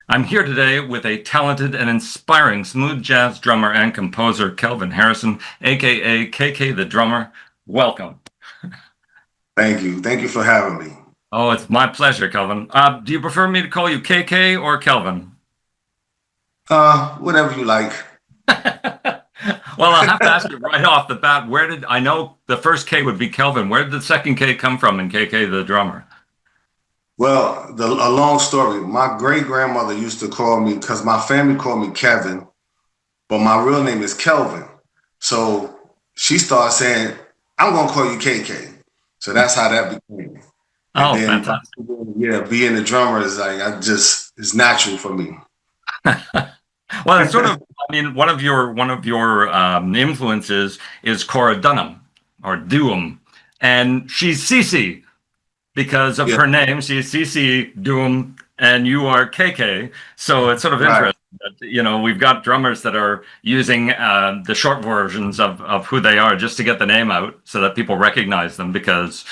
I'm here today with a talented and inspiring smooth jazz drummer and composer, Kelvin Harrison, aka KK the Drummer. Welcome. Thank you. Thank you for having me. Oh, it's my pleasure, Kelvin. Do you prefer me to call you KK or Kelvin? Whatever you like. Well, I'll have to ask you right off the bat, where did I know the first K would be Kelvin? Where did the second K come from in KK the Drummer? Well, a long story. My great grandmother used to call me because my family called me Kevin, but my real name is Kelvin. So she started saying, "I'm gonna call you KK." So that's how that became. And Oh, then, fantastic. yeah, being a drummer is like it's natural for me. Well, it's sort of, I mean, one of your influences is Cora Dunham or Doom, and she's Cece because of Yeah, her name. She's Cece Doom, and you are KK. So it's sort of right. interesting that we've got drummers that are using the short versions of who they are just to get the name out so that people recognize them because.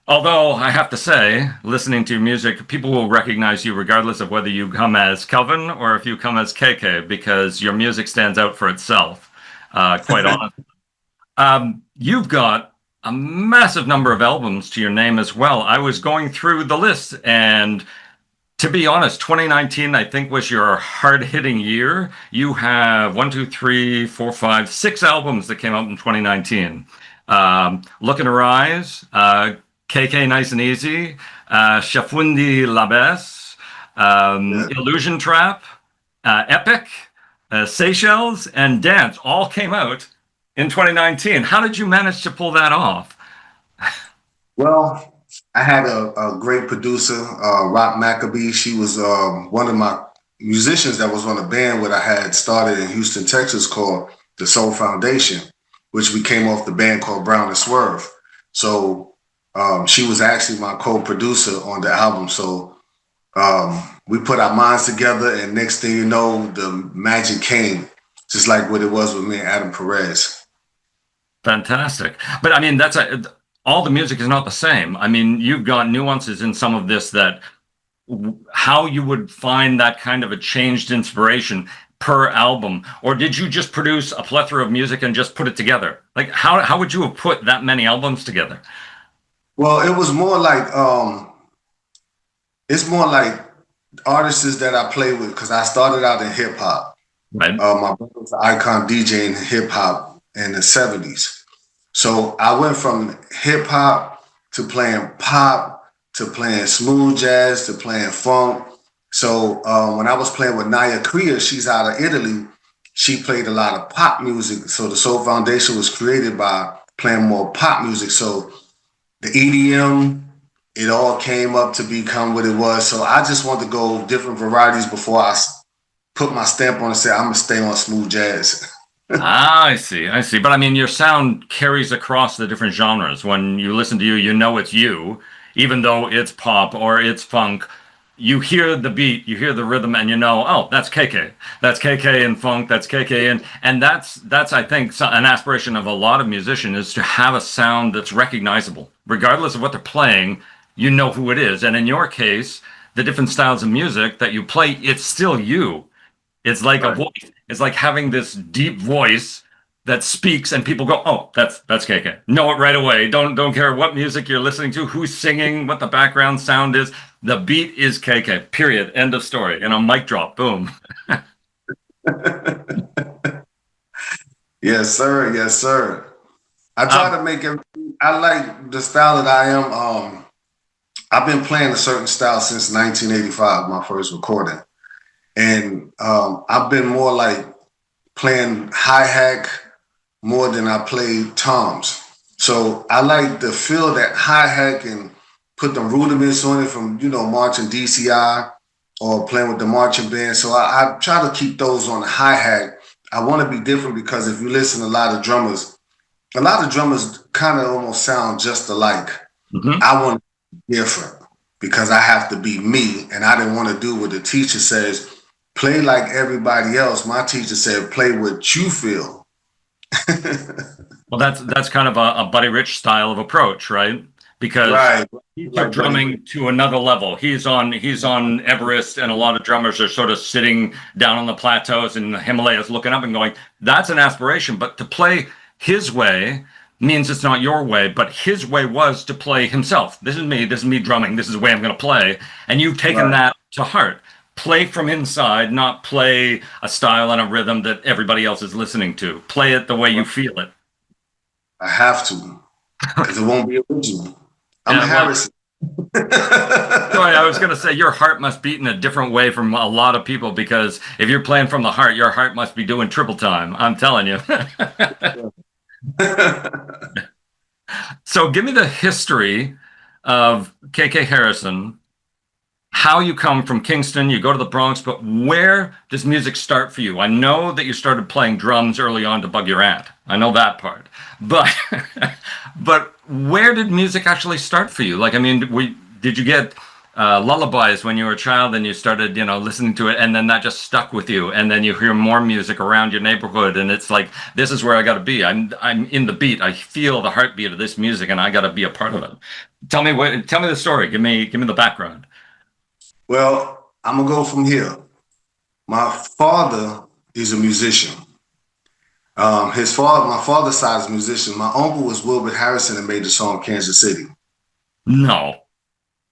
Although I have to say, listening to your music, people will recognize you regardless of whether you come as Kelvin or if you come as KK, because your music stands out for itself. Quite honestly, you've got a massive number of albums to your name as well. I was going through the list, and to be honest, 2019 I think was your hard-hitting year. You have one, two, three, four, five, six albums that came out in 2019. Look and Arise, KK Nice and Easy, Shafundi Labes, Yeah. Illusion Trap, Epic, Seychelles, and Dance all came out in 2019. How did you manage to pull that off? Well, I had a great producer, Rock Maccabee. She was one of my musicians that was on a band that I had started in Houston, Texas called the Soul Foundation, which we came off the band called Brown and Swerve. So she was actually my co-producer on the album. So we put our minds together, and next thing you know, the magic came, just like what it was with me and Adam Perez. Fantastic. But I mean, all the music is not the same. I mean, you've got nuances in some of this that how you would find that kind of a changed inspiration per album, or did you just produce a plethora of music and just put it together? Like how would you have put that many albums together? Well, it was more like it's more like artists that I play with because I started out in hip hop. Right. My brother was an icon DJ in hip hop in the '70s. So I went from hip hop to playing pop to playing smooth jazz to playing funk. So when I was playing with Naya Kriya, she's out of Italy. She played a lot of pop music. So the Soul Foundation was created by playing more pop music. So the EDM, it all came up to become what it was. So I just wanted to go different varieties before put my stamp on and say I'm gonna stay on smooth jazz. Ah, I see. I see. But I mean, your sound carries across the different genres. When you listen to you, you know it's you, even though it's pop or it's funk. You hear the beat, you hear the rhythm, and you know, oh, that's KK. That's KK in funk. That's KK in, and that's I think an aspiration of a lot of musicians is to have a sound that's recognizable, regardless of what they're playing. You know who it is, and in your case, the different styles of music that you play, it's still you. It's like a Right. voice. It's like having this deep voice that speaks, and people go, "Oh, that's KK." Know it right away. Don't care what music you're listening to, who's singing, what the background sound is. The beat is KK. Period. End of story. Mic drop. Boom. Yes, sir. Yes, sir. I try Um, to make it. I like the style that I am. I've been playing a certain style since 1985, my first recording, and I've been more like playing hi hat more than I play toms. So I like to feel that hi hat and put the rudiments on it from marching DCI or playing with the marching band. So I try to keep those on the hi hat. I want to be different because if you listen to a lot of drummers kind of almost sound just alike. mhm. I want to be different because I have to be me, and I didn't want to do what the teacher says. Play like everybody else. My teacher said, play what you feel. Well, that's kind of a Buddy Rich style of approach, right? because Right. he took Like Buddy. drumming to another level. He's on Everest, and a lot of drummers are sort of sitting down on the plateaus in the Himalayas looking up and going, that's an aspiration. But to play his way means it's not your way, but his way was to play himself. This is me drumming, this is the way I'm going to play. And you've taken Right. that to heart. Play from inside, not play a style and a rhythm that everybody else is listening to. Play it the way you feel it. I have to, because it won't be original. I'm Yeah, well, Harrison. sorry, I was going to say your heart must beat in a different way from a lot of people, because if you're playing from the heart, your heart must be doing triple time. I'm telling you. So give me the history of KK Harrison, how you come from Kingston, you go to the Bronx, but where does music start for you? I know that you started playing drums early on to bug your aunt. I know that part. But but where did music actually start for you? Like, I mean, did you get lullabies when you were a child and you started, listening to it, and then that just stuck with you, and then you hear more music around your neighborhood, and it's like, this is where I got to be. I'm in the beat. I feel the heartbeat of this music, and I got to be a part of it. Tell me the story. Give me the background. Well, I'm gonna go from here. My father is a musician. My father's side is a musician. My uncle was Wilbur Harrison and made the song Kansas City. No.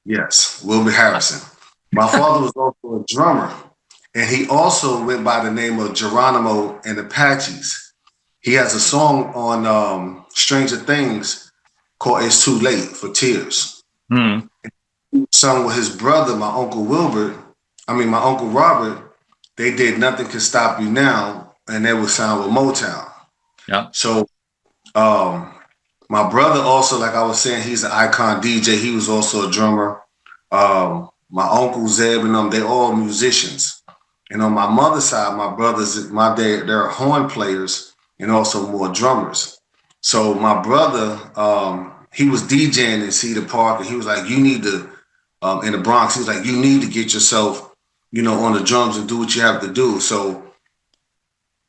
Yes, Wilbur Harrison. My father was also a drummer, and he also went by the name of Geronimo and Apaches. He has a song on Stranger Things called It's Too Late for Tears. Hmm. Sung with his brother, my Uncle Robert. They did Nothing Can Stop You Now, and they would sound with Motown. Yeah. So my brother also, like I was saying, he's an icon DJ. He was also a drummer. My uncle Zeb and them, they're all musicians. And on my mother's side, my brothers, my dad, they're horn players and also more drummers. So my brother, he was DJing in Cedar Park, and he was like, you need to, in the Bronx, he was like, you need to get yourself, on the drums and do what you have to do. So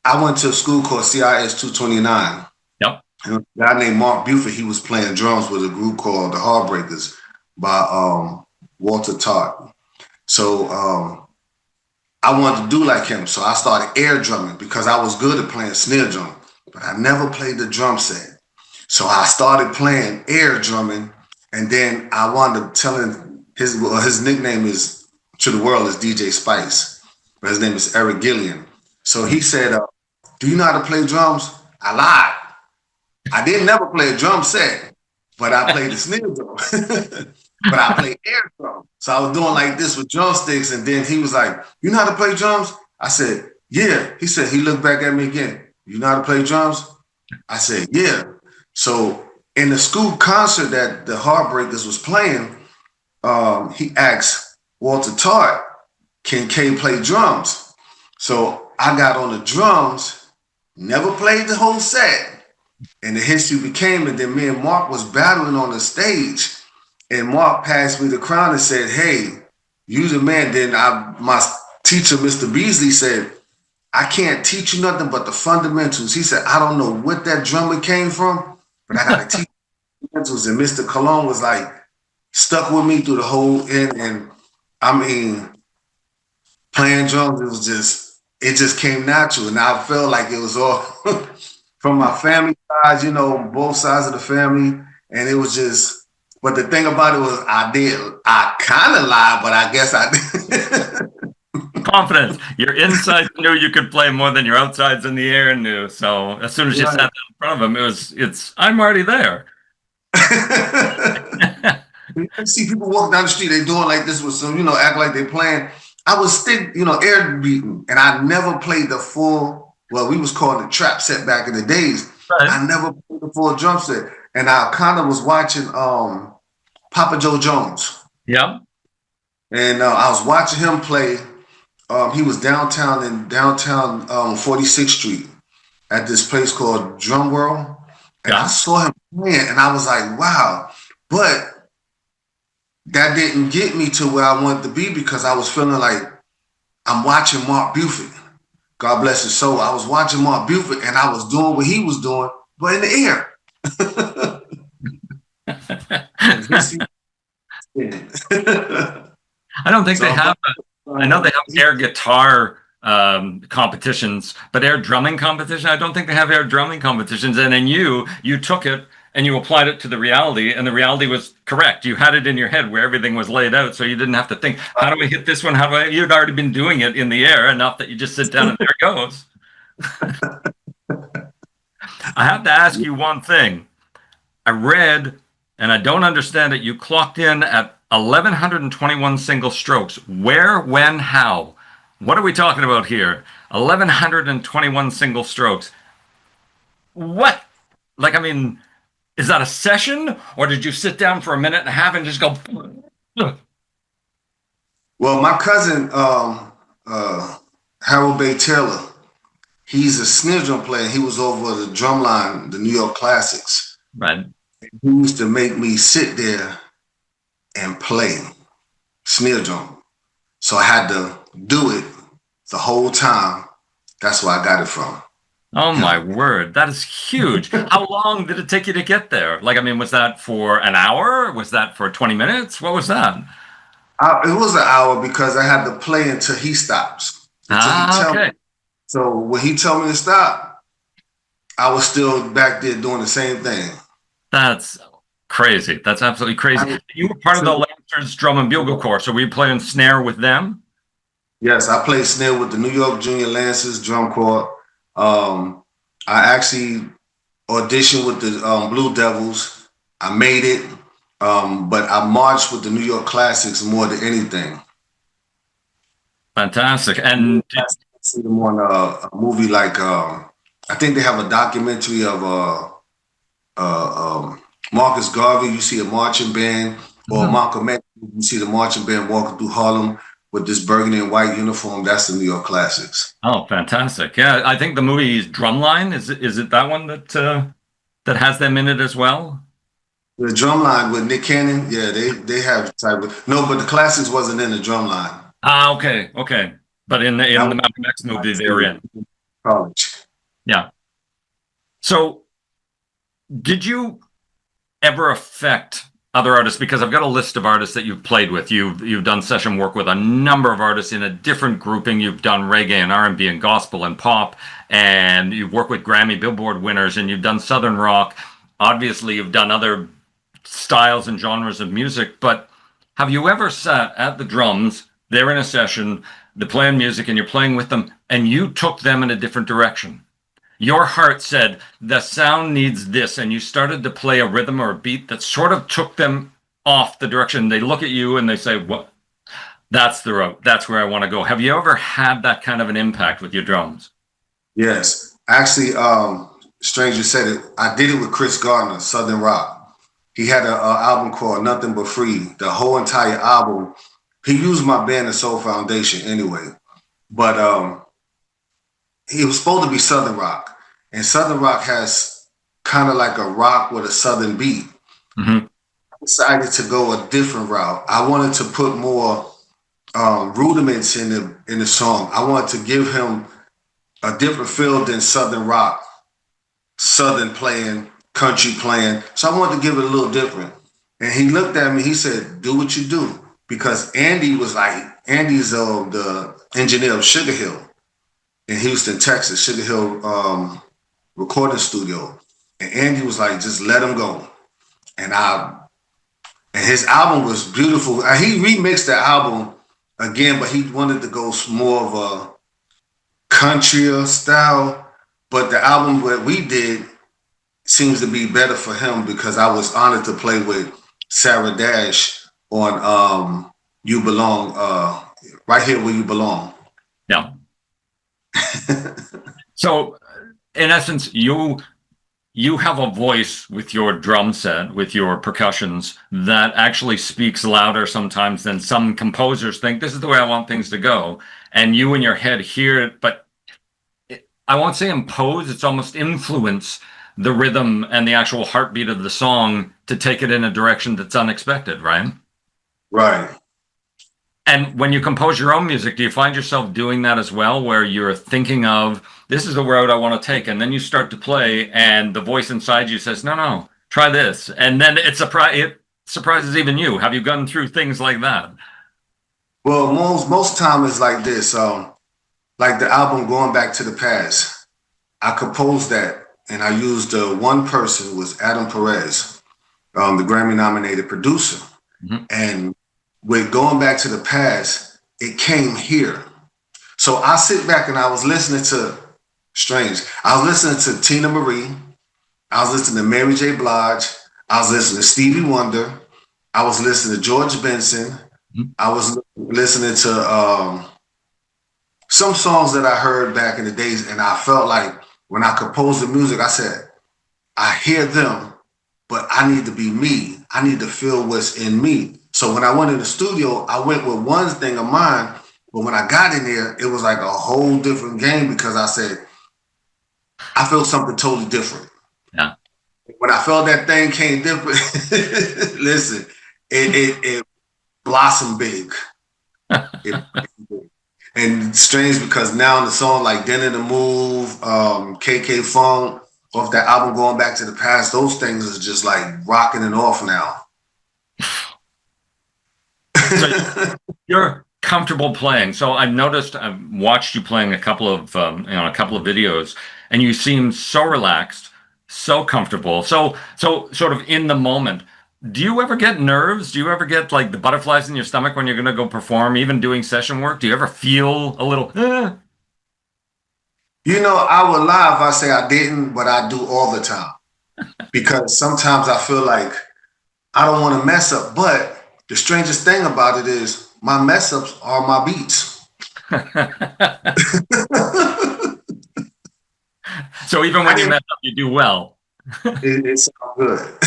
I went to a school called CIS 229. Yep. And a guy named Mark Buford, he was playing drums with a group called the Heartbreakers by Walter Todd. So I wanted to do like him. So I started air drumming because I was good at playing snare drum, but I never played the drum set. So I started playing air drumming, and then I wound up telling his nickname is to the world is DJ Spice, but his name is Eric Gillian. So he said, do you know how to play drums? I lied. I didn't never play a drum set, but I played the snare drum. But I played air drum. So I was doing like this with drumsticks, and then he was like, you know how to play drums? I said, yeah. He said, he looked back at me again. You know how to play drums? I said, yeah. So in the school concert that the Heartbreakers was playing, he asked Walter Todd, can K play drums? So I got on the drums, never played the whole set. And the history became, and then me and Mark was battling on the stage. And Mark passed me the crown and said, hey, you the man. Then my teacher, Mr. Beasley, said, I can't teach you nothing but the fundamentals. He said, I don't know what that drummer came from, but I got to teach you fundamentals. And Mr. Cologne was like, stuck with me through the whole end. And I mean, playing drums, it just came natural. And I felt like it was all from my family side, both sides of the family. And it was just, but the thing about it was I kind of lied, but I guess I did. Confidence. Your insides knew you could play more than your outsides in the air knew. So as soon as you sat down in front of him, I'm already there. You see people walk down the street, they doing like this with some, act like they playing. I was still, air beating, and I never played the full, well, we was called the trap set back in the days. Right. I never played the full drum set. And I kind of was watching Papa Joe Jones. Yeah. And I was watching him play. He was downtown 46th Street at this place called Drum World. And I saw him playing, and I was like, wow. But that didn't get me to where I wanted to be, because I was feeling like I'm watching Mark Buford. God bless his soul. I was watching Mark Buford, and I was doing what he was doing, but in the air. If he see it. I don't think they So, have. but I know they have he, air guitar competitions, but air drumming competition. I don't think they have air drumming competitions. And then you took it and you applied it to the reality, and the reality was correct. You had it in your head where everything was laid out, so you didn't have to think, how do I hit this one? How do I? You'd already been doing it in the air enough that you just sit down and there it goes. I have to ask you one thing. I read, and I don't understand it. You clocked in at 1,121 single strokes. Where, when, how? What are we talking about here? 1,121 single strokes. What? Like, I mean, is that a session, or did you sit down for a minute and a half and just go? well, my cousin Harold Bay Taylor, he's a snare drum player. He was over the drum line, the New York Classics. Right. He used to make me sit there and play snare drum. So I had to do it the whole time. That's where I got it from. Oh my word, that is huge. How long did it take you to get there? Like, I mean, was that for an hour? Was that for 20 minutes? What was that? It was an hour because I had to play until he stops. Until he tell Okay. me. So when he told me to stop, I was still back there doing the same thing. That's crazy. That's absolutely crazy. You were part of the Lancers Drum and Bugle Corps, so were you playing snare with them? Yes, I played snare with the New York Junior Lancers Drum Corps. I actually auditioned with the Blue Devils. I made it, but I marched with the New York Classics more than anything. Fantastic. And I see them on a movie like I think they have a documentary of Marcus Garvey. You see a marching band, or Malcolm X. You see the marching band walking through Harlem with this burgundy and white uniform. That's the New York Classics. oh, fantastic. Yeah, I think the movie is Drumline. Is it that one that has them in it as well? The Drumline with Nick Cannon, yeah, they have type of no, but the Classics wasn't in the Drumline. Ah, okay, okay. But in the That Malcolm X movie, they were in. was college. Yeah. So, did you ever affect other artists? Because I've got a list of artists that you've played with. You've done session work with a number of artists in a different grouping. You've done reggae and R&B and gospel and pop, and you've worked with Grammy Billboard winners, and you've done Southern rock. Obviously, you've done other styles and genres of music. But have you ever sat at the drums? They're in a session, they're playing music, and you're playing with them, and you took them in a different direction. Your heart said, the sound needs this, and you started to play a rhythm or a beat that sort of took them off the direction. They look at you and they say, "What? That's the route. That's where I want to go." Have you ever had that kind of an impact with your drums? Yes, actually, Stranger said it. I did it with Chris Gardner, Southern Rock. He had an album called Nothing But Free. The whole entire album. He used my band, the Soul Foundation, anyway. But he was supposed to be Southern Rock, and Southern Rock has kind of like a rock with a Southern beat. Mm-hmm. I decided to go a different route. I wanted to put more rudiments in the song. I wanted to give him a different feel than Southern rock, Southern playing, country playing. So I wanted to give it a little different. And he looked at me. He said, "Do what you do," because Andy was like, Andy's the engineer of Sugar Hill in Houston, Texas, Sugar Hill recording studio. And Andy was like, "Just let him go." And his album was beautiful. He remixed the album again, but he wanted to go more of a countryer style. But the album that we did seems to be better for him because I was honored to play with Sarah Dash on You Belong, Right Here Where You Belong. Yeah. So, in essence, you have a voice with your drum set, with your percussions, that actually speaks louder sometimes than some composers think, this is the way I want things to go. And you in your head hear it, but I won't say impose, it's almost influence the rhythm and the actual heartbeat of the song to take it in a direction that's unexpected, right? Right. And when you compose your own music, do you find yourself doing that as well, where you're thinking of, this is the road I want to take, and then you start to play, and the voice inside you says, no, try this, and then it surprises even you. Have you gone through things like that? Well, most time it's like this. Like the album Going Back to the Past. I composed that, and I used one person was Adam Perez, the Grammy nominated producer. Mm-hmm. And with Going Back to the Past, it came here. So I sit back and I was listening to Strange. I was listening to Tina Marie. I was listening to Mary J. Blige. I was listening to Stevie Wonder. I was listening to George Benson. Mm-hmm. I was listening to some songs that I heard back in the days, and I felt like when I composed the music, I said, I hear them, but I need to be me. I need to feel what's in me. So when I went in the studio, I went with one thing of mine, but when I got in there, it was like a whole different game because I said, I feel something totally different. Yeah. When I felt that thing came different, listen, it blossomed big. And strange because now in the song like Den in the Move, KK Funk, off that album Going Back to the Past, those things is just like rocking it off now. So you're comfortable playing. So I've watched you playing a couple of videos, and you seem so relaxed, so comfortable, so sort of in the moment. Do you ever get nerves? Do you ever get like the butterflies in your stomach when you're going to go perform, even doing session work? Do you ever feel a little? You know, I would lie if I say I didn't, but I do all the time because sometimes I feel like I don't want to mess up. But the strangest thing about it is my mess ups are my beats. So even when you mess up, you do well. It sounds good.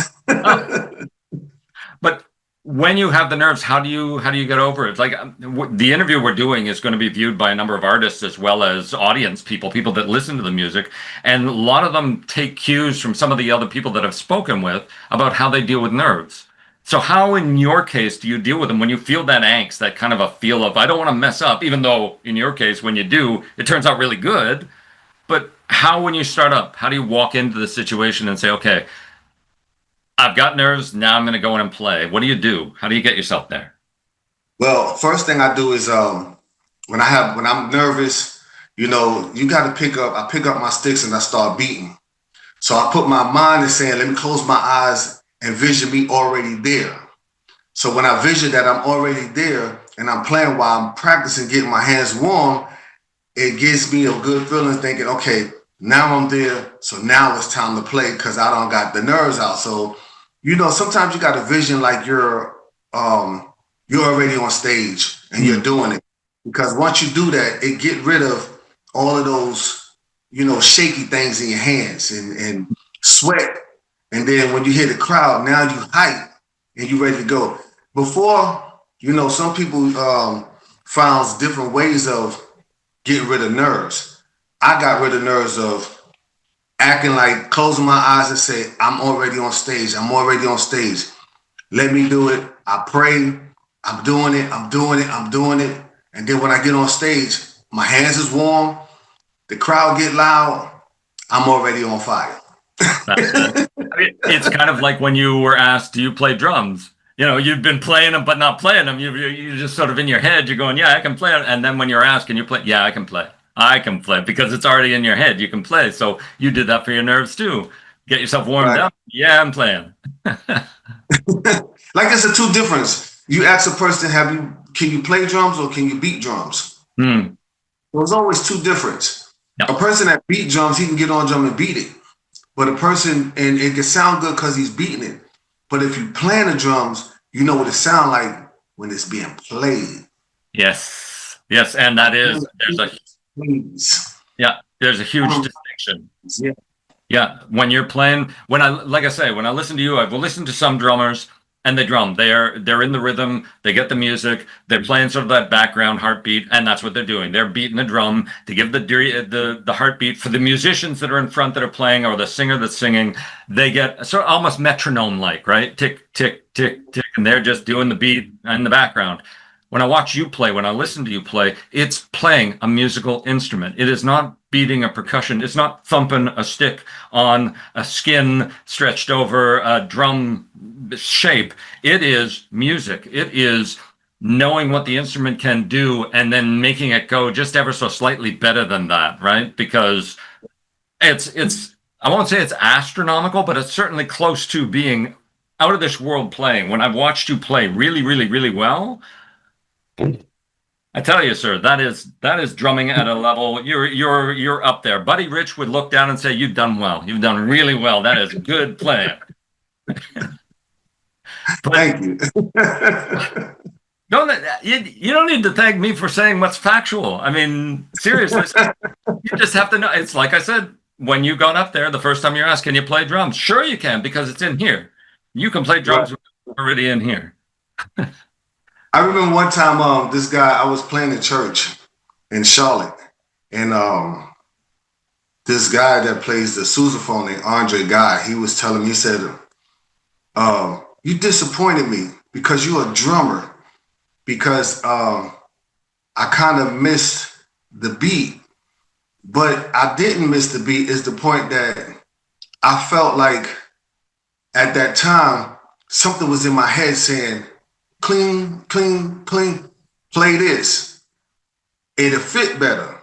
But when you have the nerves, how do you get over it? Like the interview we're doing is going to be viewed by a number of artists as well as audience people that listen to the music, and a lot of them take cues from some of the other people that I've spoken with about how they deal with nerves. So how, in your case, do you deal with them when you feel that angst, that kind of a feel of I don't want to mess up, even though in your case, when you do, it turns out really good. But how, when you start up, how do you walk into the situation and say, okay, I've got nerves. Now I'm going to go in and play. What do you do? How do you get yourself there? Well, first thing I do is when I'm nervous, you know, I pick up my sticks and I start beating. So I put my mind in saying, let me close my eyes and vision me already there. So when I vision that I'm already there and I'm playing while I'm practicing getting my hands warm, it gives me a good feeling thinking, okay, now I'm there. So now it's time to play because I don't got the nerves out. So you know, sometimes you got a vision like you're already on stage and you're doing it. Because once you do that, it get rid of all of those, you know, shaky things in your hands and sweat. And then when you hear the crowd, now you hype and you ready to go. Before, you know, some people found different ways of getting rid of nerves. I got rid of nerves of acting like closing my eyes and say, I'm already on stage. I'm already on stage. Let me do it. I pray. I'm doing it. I'm doing it. I'm doing it. And then when I get on stage, my hands is warm. The crowd get loud. I'm already on fire. It's kind of like when you were asked, do you play drums? You know, you've been playing them, but not playing them. You're just sort of in your head. You're going, yeah, I can play. And then when you're asked, can you play? Yeah, I can play. I can play because it's already in your head. You can play. So you did that for your nerves too. Get yourself warmed up. Yeah, I'm playing. Like it's a two difference. You ask a person, can you play drums or can you beat drums? There's always two difference. Yep. A person that beat drums, he can get on drum and beat it. But a person, and it can sound good because he's beating it. But if you play the drums, you know what it sounds like when it's being played. Yes. Yes. And there's a huge distinction. Yeah. Yeah. When you're playing, when I listen to you, I've listened to some drummers and they drum. They're in the rhythm. They get the music. They're playing sort of that background heartbeat, and that's what they're doing. They're beating the drum to give the heartbeat for the musicians that are in front that are playing, or the singer that's singing. They get sort of almost metronome-like, right? Tick, tick, tick, tick, and they're just doing the beat in the background. When I watch you play, when I listen to you play, it's playing a musical instrument. It is not beating a percussion. It's not thumping a stick on a skin stretched over a drum shape. It is music. It is knowing what the instrument can do and then making it go just ever so slightly better than that, right? Because it's I won't say it's astronomical, but it's certainly close to being out of this world playing. When I've watched you play really, really, really well, I tell you, sir, that is drumming at a level you're up there. Buddy Rich would look down and say, "You've done well. You've done really well. That is good playing." But Thank you. don't you don't need to thank me for saying what's factual. I mean, seriously, you just have to know. It's like I said, when you got up there the first time you're asked, "Can you play drums?" Sure, you can because it's in here. You can play drums already in here. I remember one time, this guy, I was playing in church in Charlotte, and this guy that plays the sousaphone named Andre Guy, he was telling me, he said, "You disappointed me because you're a drummer, because I kind of missed the beat, but I didn't miss the beat is the point that I felt like at that time, something was in my head saying, clean, clean, clean, play this. It'll fit better.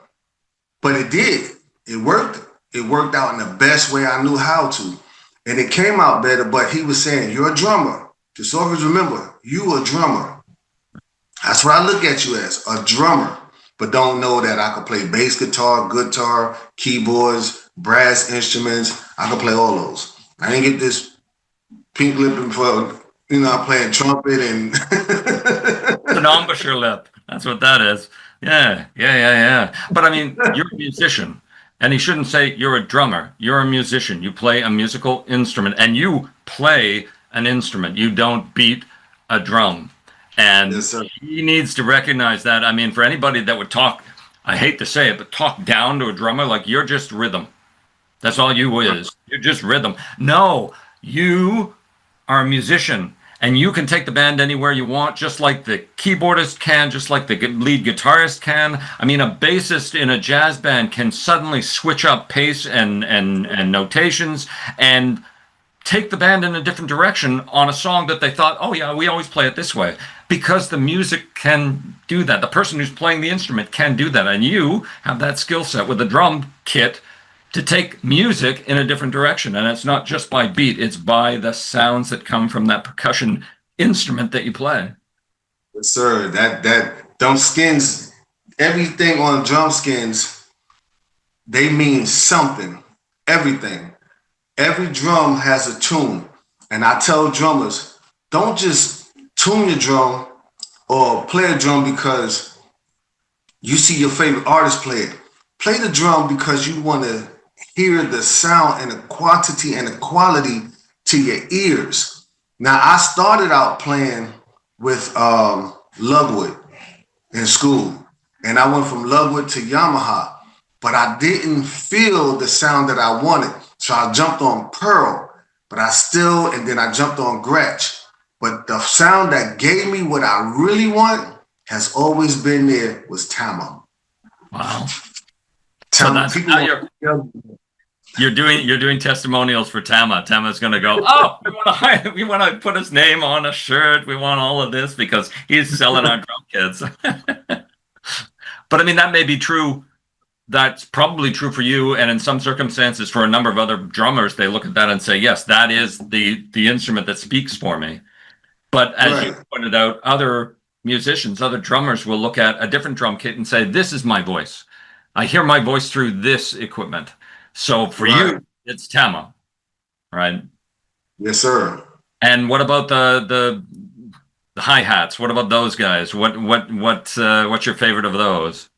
But it did. It worked. It worked out in the best way I knew how to. And it came out better, but he was saying, you're a drummer. Just always remember, you a drummer. That's what I look at you as, a drummer. But don't know that I could play bass guitar, keyboards, brass instruments. I could play all those. I didn't get this pink lipping for, playing trumpet and An embouchure lip. That's what that is. Yeah. But I mean, you're a musician, and he shouldn't say you're a drummer. You're a musician. You play a musical instrument, and you play an instrument. You don't beat a drum. And yes, sir. he needs to recognize that. I mean, for anybody that would talk, I hate to say it, but talk down to a drummer, like you're just rhythm. That's all you is. You're just rhythm. No, you are a musician, and you can take the band anywhere you want, just like the keyboardist can, just like the lead guitarist can. I mean, a bassist in a jazz band can suddenly switch up pace and notations and take the band in a different direction on a song that they thought, oh yeah, we always play it this way, because the music can do that. The person who's playing the instrument can do that, and you have that skill set with the drum kit to take music in a different direction. And it's not just by beat, it's by the sounds that come from that percussion instrument that you play. Yes, sir. That drum skins, everything on drum skins, they mean something. Everything. Every drum has a tune. And I tell drummers, don't just tune your drum or play a drum because you see your favorite artist play it. Play the drum because you want to hear the sound and the quantity and the quality to your ears. Now, I started out playing with Lugwood in school, and I went from Lugwood to Yamaha, but I didn't feel the sound that I wanted. So I jumped on Pearl, but and then I jumped on Gretsch. But the sound that gave me what I really want has always been there was Tama. Wow. So Tama, that's how you're doing testimonials for Tama. Tama's going to go, oh, we want to put his name on a shirt. We want all of this because he's selling our drum kits. But I mean, that may be true. That's probably true for you, and in some circumstances for a number of other drummers, they look at that and say, yes, that is the instrument that speaks for me. But as you pointed out, other musicians, other drummers will look at a different drum kit and say, this is my voice. I hear my voice through this equipment. So for you, it's Tama, right? Yes, sir. And what about the hi-hats? What about those guys? What's your favorite of those?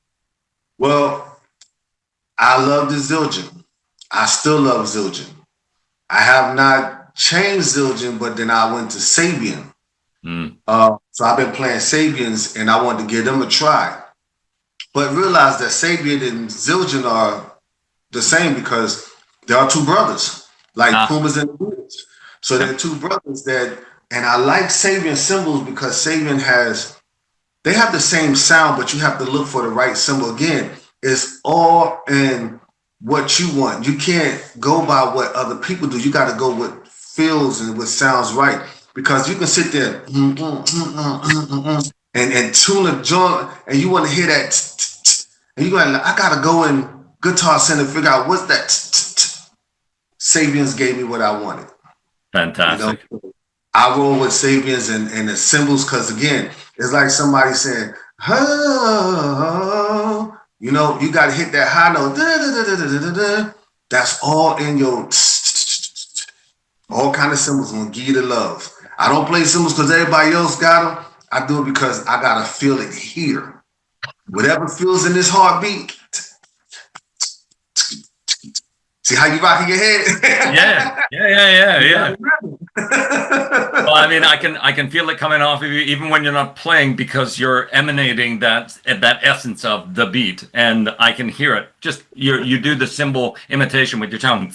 Well, I love the Zildjian. I still love Zildjian. I have not changed Zildjian, but then I went to Sabian. So I've been playing Sabians, and I wanted to give them a try. But realize that Sabian and Zildjian are the same because there are two brothers, like Pumas and Pumas. So they're two brothers and I like Sabian cymbals because Sabian they have the same sound, but you have to look for the right cymbal again. It's all in what you want. You can't go by what other people do. You got to go what feels and what sounds right. Because you can sit there and tune a joint, and you want to hear that, and you go, I gotta go in Guitar Center and figure out what's that. Sabians gave me what I wanted. You know, Fantastic. I roll with Sabians and the cymbals because again, it's like somebody saying, oh, you know, you got to hit that high note. That's all in your all kind of cymbals gonna give you the love. I don't play cymbals because everybody else got them. I do it because I gotta feel it here. Whatever feels in this heartbeat. See how you rocking your head? Yeah. Well, I mean, I can feel it coming off of you even when you're not playing because you're emanating that essence of the beat, and I can hear it. Just you do the cymbal imitation with your tongue,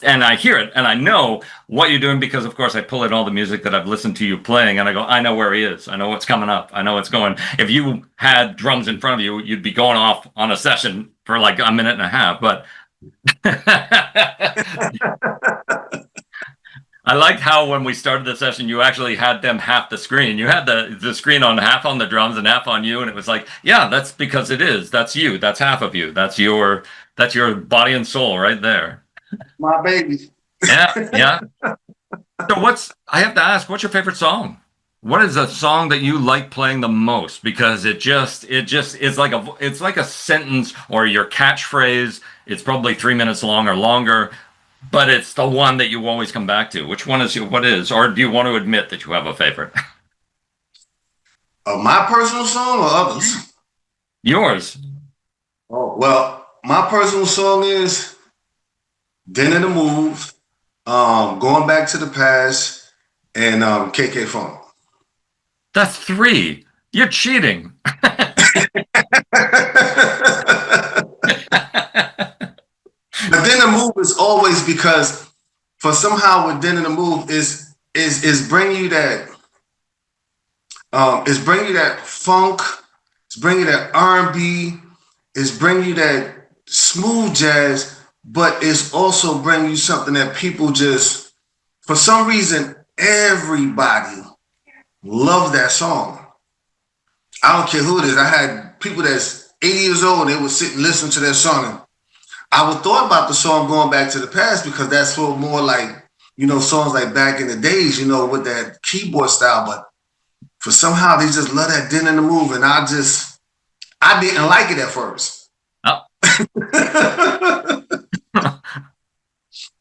and I hear it, and I know what you're doing because, of course, I pull in all the music that I've listened to you playing, and I go, I know where he is. I know what's coming up. I know what's going. If you had drums in front of you, you'd be going off on a session for like a minute and a half, but. I liked how when we started the session, you actually had them half the screen. You had the screen on half on the drums and half on you, and it was like, yeah, that's because it is. That's you. That's half of you. That's your body and soul right there. My baby. Yeah. So I have to ask, what's your favorite song? What is a song that you like playing the most? Because it just it's like a sentence or your catchphrase. It's probably 3 minutes long or longer, but it's the one that you always come back to. Which one is what is? Or do you want to admit that you have a favorite? My personal song or others? Yours. Oh, well, my personal song is Den in the Move, Going Back to the Past, and KK Funk. That's 3. You're cheating. But then the move is always because for somehow with then in the move is bringing you that is bringing you that funk, it's bringing you that R&B, it's bringing you that smooth jazz, but it's also bringing you something that people just for some reason everybody loves that song. I don't care who it is. I had people that's 80 years old and they would sit and listen to that song. And I would thought about the song Going Back to the Past because that's for more like, you know, songs like back in the days, you know, with that keyboard style. But for somehow they just love that Den in the Move. And I didn't like it at first. Oh.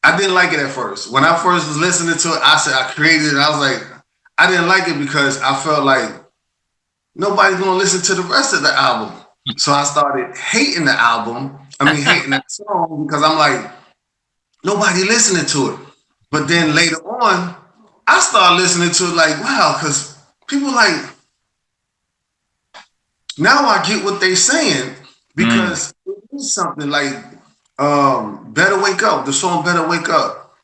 I didn't like it at first. When I first was listening to it, I created it. I was like, I didn't like it because I felt like nobody's going to listen to the rest of the album. So I started hating the album. Hating that song because I'm like, nobody listening to it. But then later on, I started listening to it like, wow, because people like, now I get what they saying because it is something like Better Wake Up, the song Better Wake Up.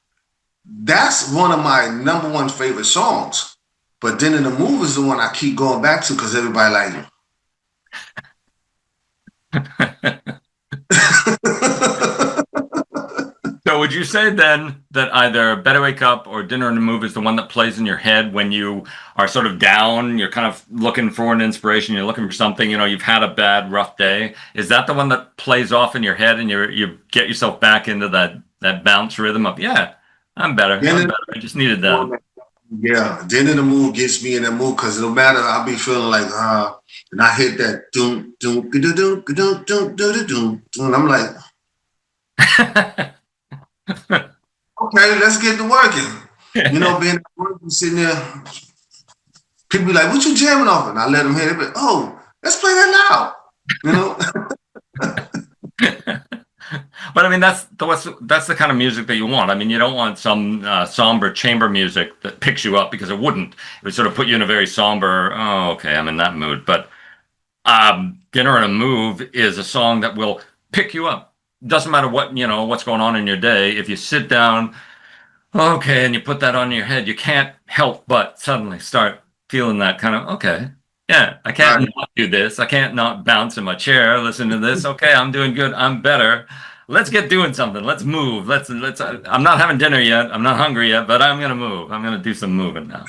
That's one of my number one favorite songs. But then in the Move is the one I keep going back to because everybody like it. So would you say then that either Better Wake Up or Dinner and the Move is the one that plays in your head when you are sort of down, you're kind of looking for an inspiration, you're looking for something, you know, you've had a bad, rough day. Is that the one that plays off in your head and you get yourself back into that bounce rhythm of, yeah, I'm better. I just needed that. Yeah, Then in the Move gets me in that mood because no matter I'll be feeling like and I hit that doom doom doom doom doom doom doom doom, and I'm like, okay, let's get to working. You know, being at work, sitting there, people be like, "What you jamming off?" And I let them hear it. But let's play that loud. You know. But I mean, that's the kind of music that you want. I mean, you don't want some somber chamber music that picks you up because it wouldn't. It would sort of put you in a very somber, oh, okay, I'm in that mood. But Dinner and a Move is a song that will pick you up. Doesn't matter what's going on in your day. If you sit down, okay, and you put that on your head, you can't help but suddenly start feeling that kind of, okay, Yeah, I can't Right. not do this. I can't not bounce in my chair, listen to this. Okay, I'm doing good. I'm better. Let's get doing something. Let's move. Let's I'm not having dinner yet. I'm not hungry yet, but I'm gonna move. I'm gonna do some moving now.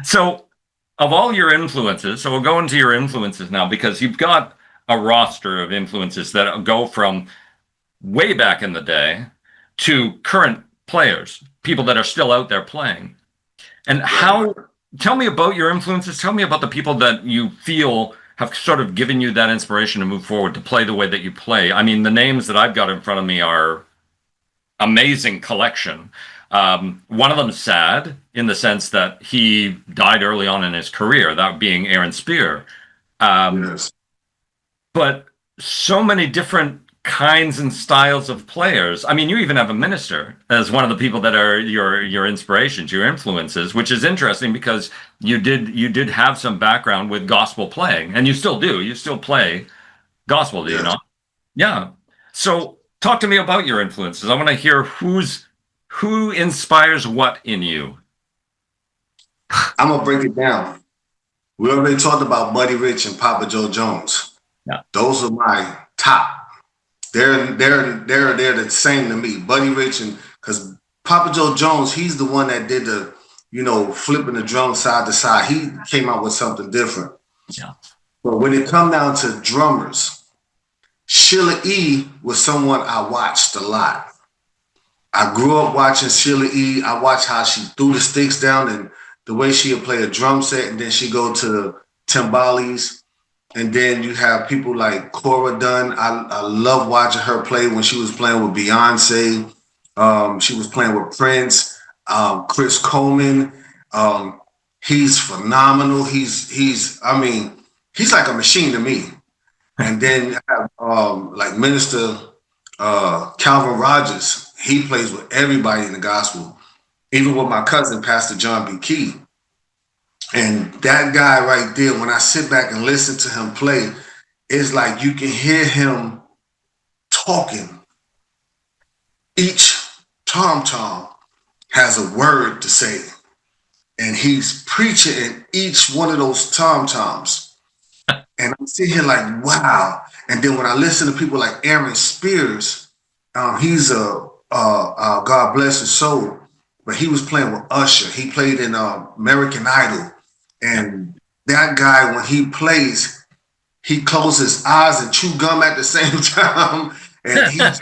So, of all your influences, so we'll go into your influences now because you've got a roster of influences that go from way back in the day to current players, people that are still out there playing. And Right. tell me about your influences. Tell me about the people that you feel have sort of given you that inspiration to move forward, to play the way that you play. I mean, the names that I've got in front of me are amazing collection. One of them is sad in the sense that he died early on in his career, that being Aaron Spear. Um, Yes. but so many different kinds and styles of players. I mean, you even have a minister as one of the people that are your inspirations, your influences, which is interesting because you did have some background with gospel playing, and you still do. You still play gospel, do you Yes. not? Yeah. So talk to me about your influences. I want to hear who inspires what in you. I'm gonna break it down. We already talked about Buddy Rich and Papa Joe Jones. Yeah. Those are my top. They're the same to me. Buddy Rich and because Papa Joe Jones, he's the one that did the, flipping the drum side to side. He came out with something different. Yeah. But when it come down to drummers, Sheila E was someone I watched a lot. I grew up watching Sheila E. I watched how she threw the sticks down and the way she would play a drum set, and then she go to the timbales. And then you have people like Cora Dunn. I love watching her play when she was playing with Beyonce. She was playing with Prince, Chris Coleman. He's phenomenal. I mean, he's like a machine to me. And then you have like Minister Calvin Rogers. He plays with everybody in the gospel, even with my cousin, Pastor John B. Key. And that guy right there, when I sit back and listen to him play, it's like you can hear him talking. Each tom tom has a word to say, and he's preaching in each one of those tom toms. And I'm sitting here like, wow. And then when I listen to people like Aaron Spears, he's a God bless his soul, but he was playing with Usher. He played in American Idol. And that guy, when he plays, he closes his eyes and chew gum at the same time. And he's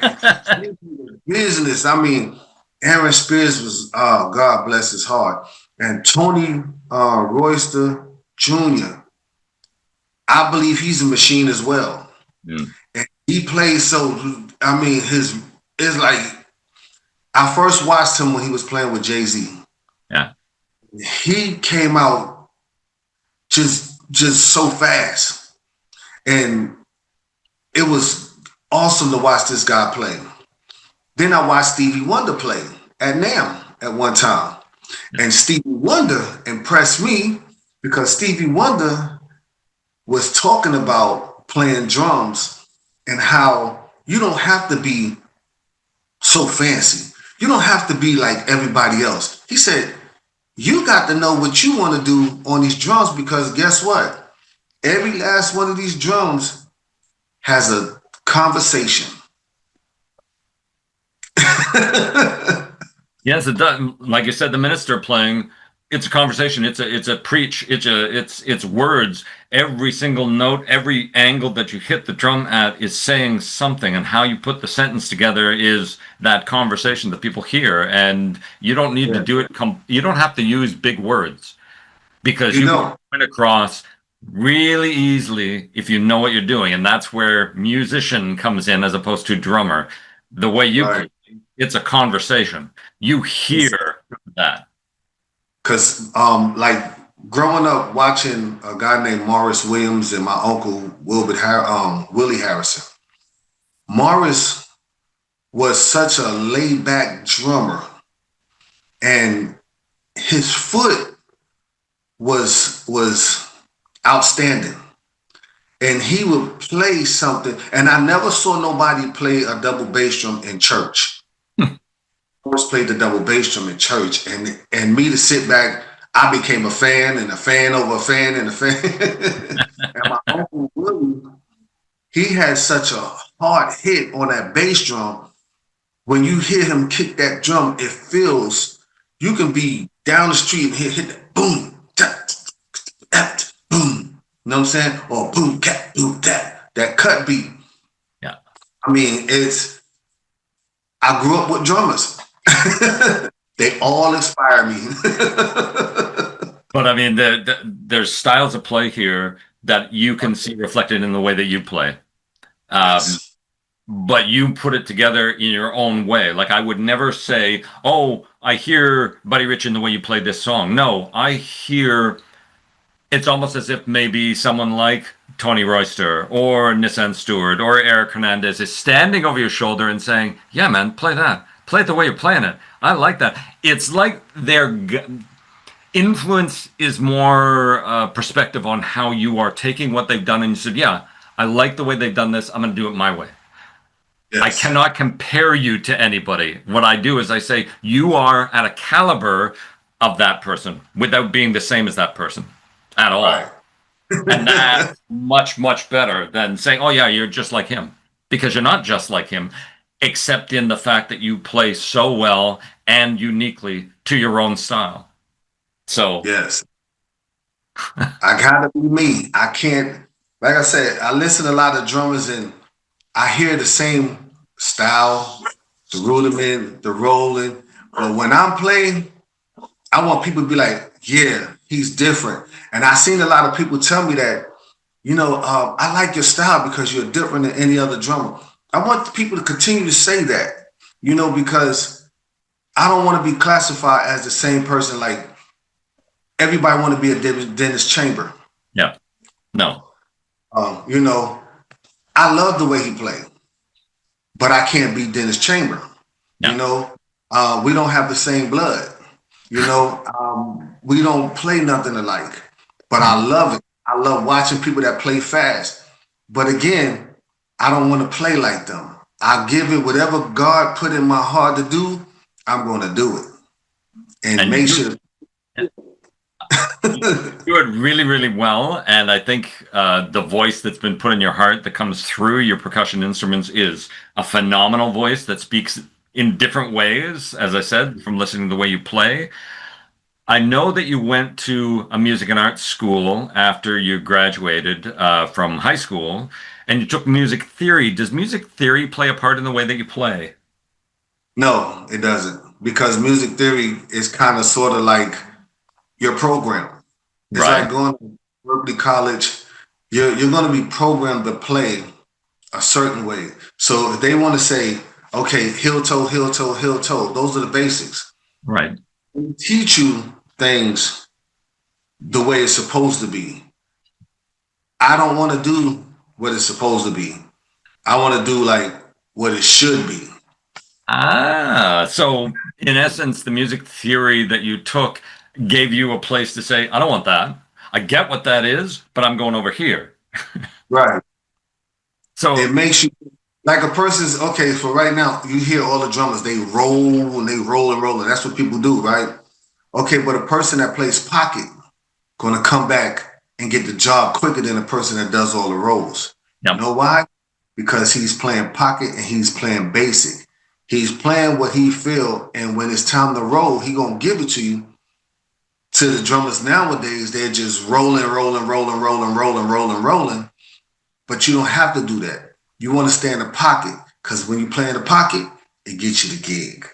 business. I mean, Aaron Spears was, God bless his heart. And Tony Royster Jr., I believe he's a machine as well. Mm. And he plays so, I mean, it's like, I first watched him when he was playing with Jay-Z. Yeah. He came out just so fast. And it was awesome to watch this guy play. Then I watched Stevie Wonder play at NAMM at one time. And Stevie Wonder impressed me because Stevie Wonder was talking about playing drums and how you don't have to be so fancy. You don't have to be like everybody else. He said, you got to know what you want to do on these drums because guess what? Every last one of these drums has a conversation. Yes, it does. Like you said, the minister playing, it's a conversation. It's a preach. It's words. Every single note, every angle that you hit the drum at is saying something, and how you put the sentence together is that conversation that people hear. And you don't need to do it. You don't have to use big words because you can point across really easily if you know what you're doing, and that's where musician comes in as opposed to drummer. The way you play, it's a conversation. You hear that. Because like growing up watching a guy named Morris Williams and my uncle Willie Harrison, Morris was such a laid back drummer, and his foot was outstanding. And he would play something, and I never saw nobody play a double bass drum in church. Morris played the double bass drum in church, and me to sit back, I became a fan and a fan over a fan and a fan. And my uncle Willie, he had such a hard hit on that bass drum. When you hear him kick that drum, it feels you can be down the street and hit that boom, tap, tap, boom. You know what I'm saying? Or boom, cat, boom, tap. That cut beat. Yeah. I mean, I grew up with drummers. They all inspire me. But I mean, there's styles of play here that you can see reflected in the way that you play. Yes. But you put it together in your own way. Like I would never say, "Oh, I hear Buddy Rich in the way you played this song." No, I hear it's almost as if maybe someone like Tony Royster or Nissan Stewart or Eric Hernandez is standing over your shoulder and saying, "Yeah, man, play that. Play it the way you're playing it. I like that." It's like their influence is more perspective on how you are taking what they've done, and you said, "Yeah, I like the way they've done this. I'm going to do it my way." Yes. I cannot compare you to anybody. What I do is I say, you are at a caliber of that person without being the same as that person at all. Right. And that's much, much better than saying, oh, yeah, you're just like him. Because you're not just like him, except in the fact that you play so well and uniquely to your own style. So, yes. I gotta be me. I can't, like I said, I listen to a lot of drummers and I hear the same style, the rudiment, the rolling. But when I'm playing, I want people to be like, yeah, he's different. And I've seen a lot of people tell me that, I like your style because you're different than any other drummer. I want people to continue to say that, because I don't want to be classified as the same person. Like everybody want to be a Dennis Chamber. yeah, no. I love the way he played, but I can't be Dennis Chamber. Yeah. We don't have the same blood. We don't play nothing alike. But I love it. I love watching people that play fast. But again, I don't want to play like them. I give it whatever God put in my heart to do. I'm going to do it and make sure. Do it really, really well. And I think the voice that's been put in your heart that comes through your percussion instruments is a phenomenal voice that speaks in different ways, as I said, from listening to the way you play. I know that you went to a music and arts school after you graduated from high school and you took music theory. Does music theory play a part in the way that you play? No, it doesn't. Because music theory is kind of sort of like your program. It's Right. like going to Berkeley College. You're going to be programmed to play a certain way. So if they want to say, okay, heel toe, heel toe, heel toe, those are the basics. Right. They teach you things the way it's supposed to be. I don't want to do what it's supposed to be. I want to do like what it should be. Ah, so in essence, the music theory that you took gave you a place to say, I don't want that. I get what that is, but I'm going over here. Right. So It makes you like a person's okay. For right now, you hear all the drummers, they roll and they roll and roll, and that's what people do, right? Okay, but a person that plays pocket gonna come back and get the job quicker than a person that does all the rolls. Yep. You know why? Because he's playing pocket and he's playing basic. He's playing what he feel, and when it's time to roll, he gonna give it to you. To the drummers nowadays, they're just rolling, rolling, rolling, rolling, rolling, rolling, rolling. But you don't have to do that. You want to stay in the pocket because when you play in the pocket, it gets you the gig.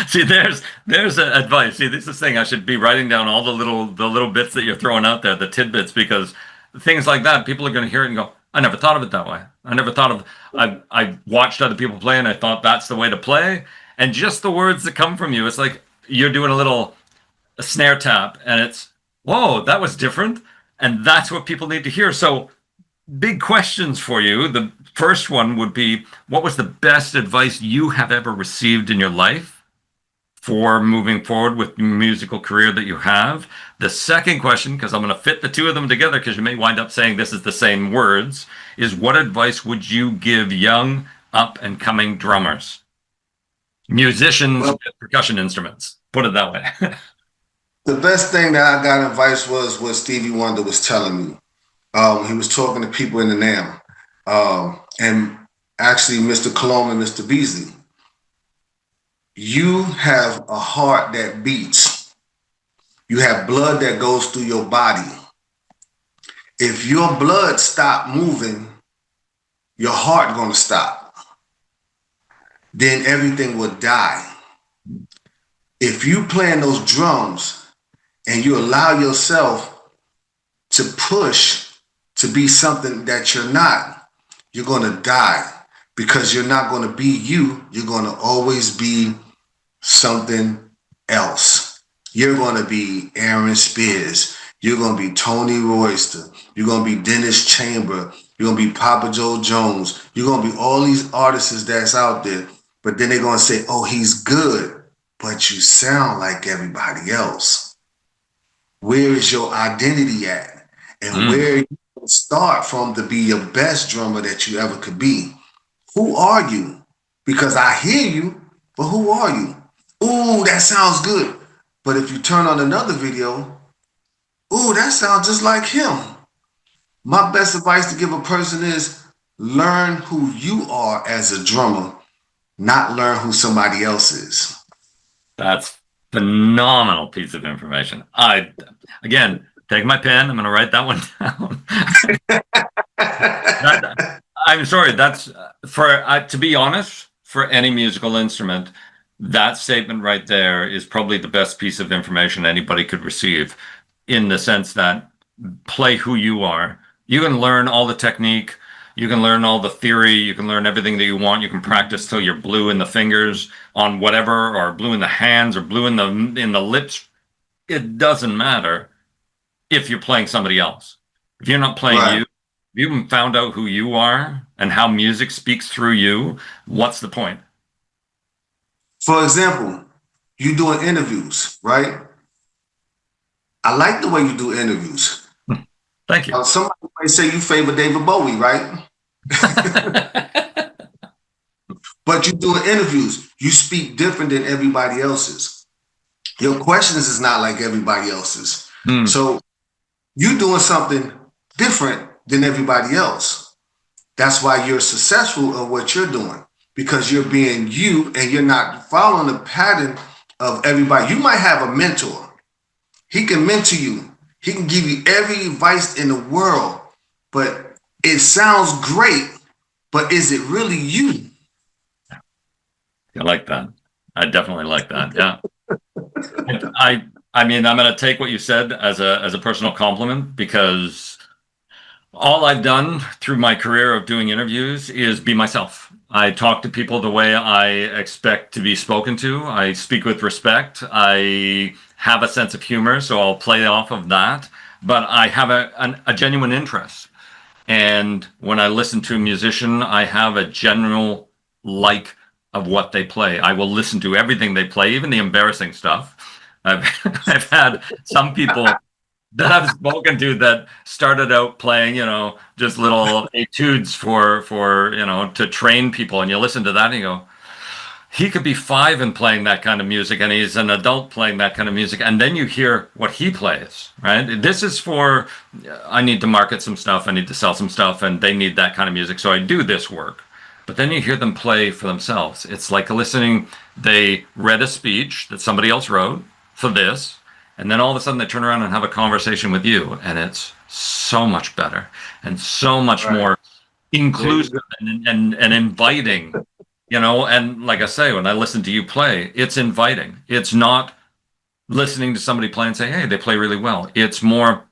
see, there's advice. See, this is the thing. I should be writing down all the little bits that you're throwing out there, the tidbits, because things like that, people are going to hear it and go, I never thought of it that way. I never thought of. I watched other people play and I thought that's the way to play. And just the words that come from you, it's like you're doing a snare tap, and it's whoa, that was different, and that's what people need to hear. So big questions for you. The first one would be, what was the best advice you have ever received in your life for moving forward with the musical career that you have? The second question, because I'm going to fit the two of them together because you may wind up saying this is the same words, is what advice would you give young up and coming drummers, musicians with percussion instruments? Put it that way. The best thing that I got advice was what Stevie Wonder was telling me. He was talking to people in the NAM. And actually, Mr. Colon and Mr. Beasley, you have a heart that beats. You have blood that goes through your body. If your blood stop moving, your heart gonna stop. Then everything will die. If you playing those drums and you allow yourself to push to be something that you're not, you're gonna die because you're not gonna be you. You're gonna always be something else. You're gonna be Aaron Spears. You're gonna be Tony Royster. You're gonna be Dennis Chamber. You're gonna be Papa Joe Jones. You're gonna be all these artists that's out there. But then they're gonna say, "Oh, he's good," but you sound like everybody else. Where is your identity at? And where you start from to be your best drummer that you ever could be? Who are you? Because I hear you, but who are you? Ooh, that sounds good. But if you turn on another video, ooh, that sounds just like him. My best advice to give a person is learn who you are as a drummer, not learn who somebody else is. That's phenomenal piece of information. Again, take my pen. I'm going to write that one down. I'm sorry. That's to be honest, for any musical instrument, that statement right there is probably the best piece of information anybody could receive, in the sense that play who you are. You can learn all the technique. You can learn all the theory. You can learn everything that you want. You can practice till you're blue in the fingers on whatever, or blue in the hands, or blue in the lips. It doesn't matter if you're playing somebody else. If you're not playing you, if you haven't found out who you are and how music speaks through you, what's the point? For example, you doing interviews, right? I like the way you do interviews. Thank you. Somebody might say you favor David Bowie, right? But you doing interviews. You speak different than everybody else's. Your questions is not like everybody else's. So you doing something different than everybody else. That's why you're successful at what you're doing, because you're being you and you're not following the pattern of everybody. You might have a mentor. He can mentor you. He can give you every advice in the world, but it sounds great, but is it really you? I like that. I definitely like that. Yeah. I mean, I'm going to take what you said as a personal compliment, because all I've done through my career of doing interviews is be myself. I talk to people the way I expect to be spoken to. I speak with respect. I have a sense of humor, so I'll play off of that. But I have a genuine interest. And when I listen to a musician, I have a general like of what they play. I will listen to everything they play, even the embarrassing stuff. I've I've had some people that I've spoken to that started out playing, just little etudes for to train people, and you listen to that and you go, he could be 5 and playing that kind of music, and he's an adult playing that kind of music, and then you hear what he plays, right? This is for, I need to market some stuff, I need to sell some stuff, and they need that kind of music, so I do this work. But then you hear them play for themselves. It's like listening, they read a speech that somebody else wrote for this, and then all of a sudden they turn around and have a conversation with you, and it's so much better and so much more inclusive and inviting, and like I say, when I listen to you play, it's inviting. It's not listening to somebody play and say, hey, they play really well. It's more,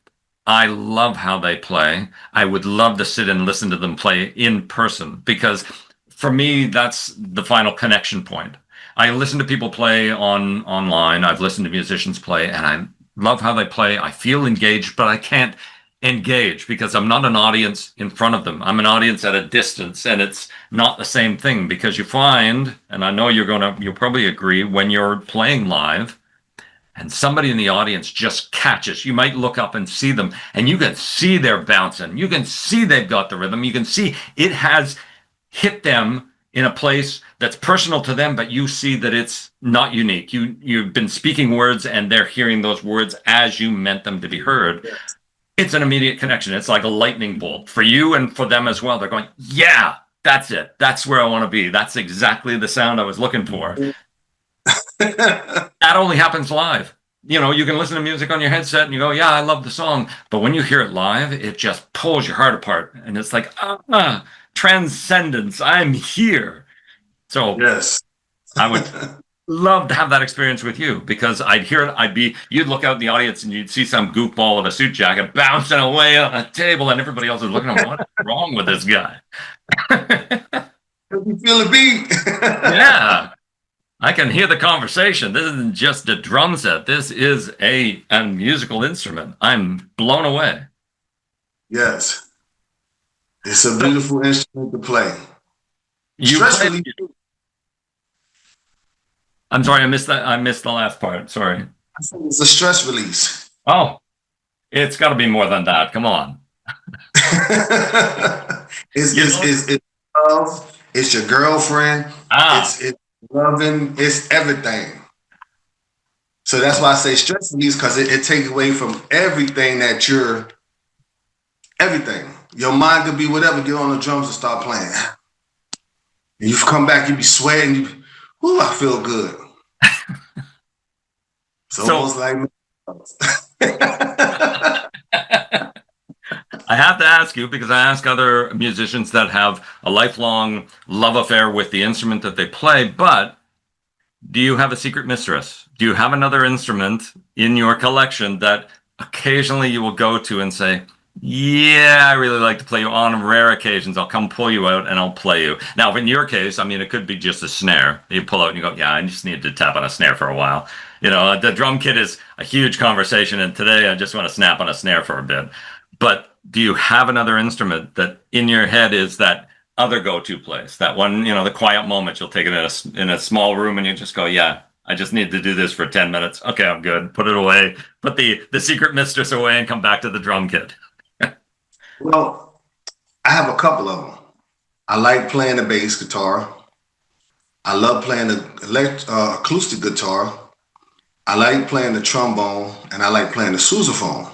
I love how they play. I would love to sit and listen to them play in person, because for me, that's the final connection point. I listen to people play online. I've listened to musicians play, and I love how they play. I feel engaged, but I can't engage because I'm not an audience in front of them. I'm an audience at a distance, and it's not the same thing, because you find, and I know you'll probably agree, when you're playing live and somebody in the audience just catches, you might look up and see them, and you can see they're bouncing. You can see they've got the rhythm. You can see it has hit them in a place that's personal to them, but you see that it's not unique. You've been speaking words and they're hearing those words as you meant them to be heard. It's an immediate connection. It's like a lightning bolt for you and for them as well. They're going, yeah, that's it. That's where I want to be. That's exactly the sound I was looking for. That only happens live. You know, you can listen to music on your headset and you go, yeah, I love the song. But when you hear it live, it just pulls your heart apart. And it's like, transcendence. I'm here. So Yes. I would love to have that experience with you because I'd hear it. You'd look out in the audience and you'd see some goofball in a suit jacket bouncing away on a table and everybody else is looking at what's wrong with this guy. You feel the beat. Yeah. I can hear the conversation. This isn't just a drum set. This is a musical instrument. I'm blown away. Yes. It's a beautiful instrument to play. I'm sorry, I missed that. I missed the last part. Sorry. It's a stress release. Oh, it's got to be more than that. Come on. It's love. It's your girlfriend. It's loving. It's everything. So that's why I say stress release, because it takes away from everything everything. Your mind could be whatever. Get on the drums and start playing. And you come back, you be sweating. Whoo, I feel good. So almost like I have to ask you, because I ask other musicians that have a lifelong love affair with the instrument that they play, but do you have a secret mistress? Do you have another instrument in your collection that occasionally you will go to and say, yeah, I really like to play you on rare occasions. I'll come pull you out and I'll play you. Now, in your case, I mean, it could be just a snare. You pull out and you go, yeah, I just need to tap on a snare for a while. You know, the drum kit is a huge conversation. And today I just want to snap on a snare for a bit. But do you have another instrument that in your head is that other go-to place? That one, you know, the quiet moment, you'll take it in a small room and you just go, yeah, I just need to do this for 10 minutes. Okay, I'm good. Put it away. Put the secret mistress away and come back to the drum kit. Well, I have a couple of them. I like playing the bass guitar. I love playing the acoustic guitar. I like playing the trombone, and I like playing the sousaphone.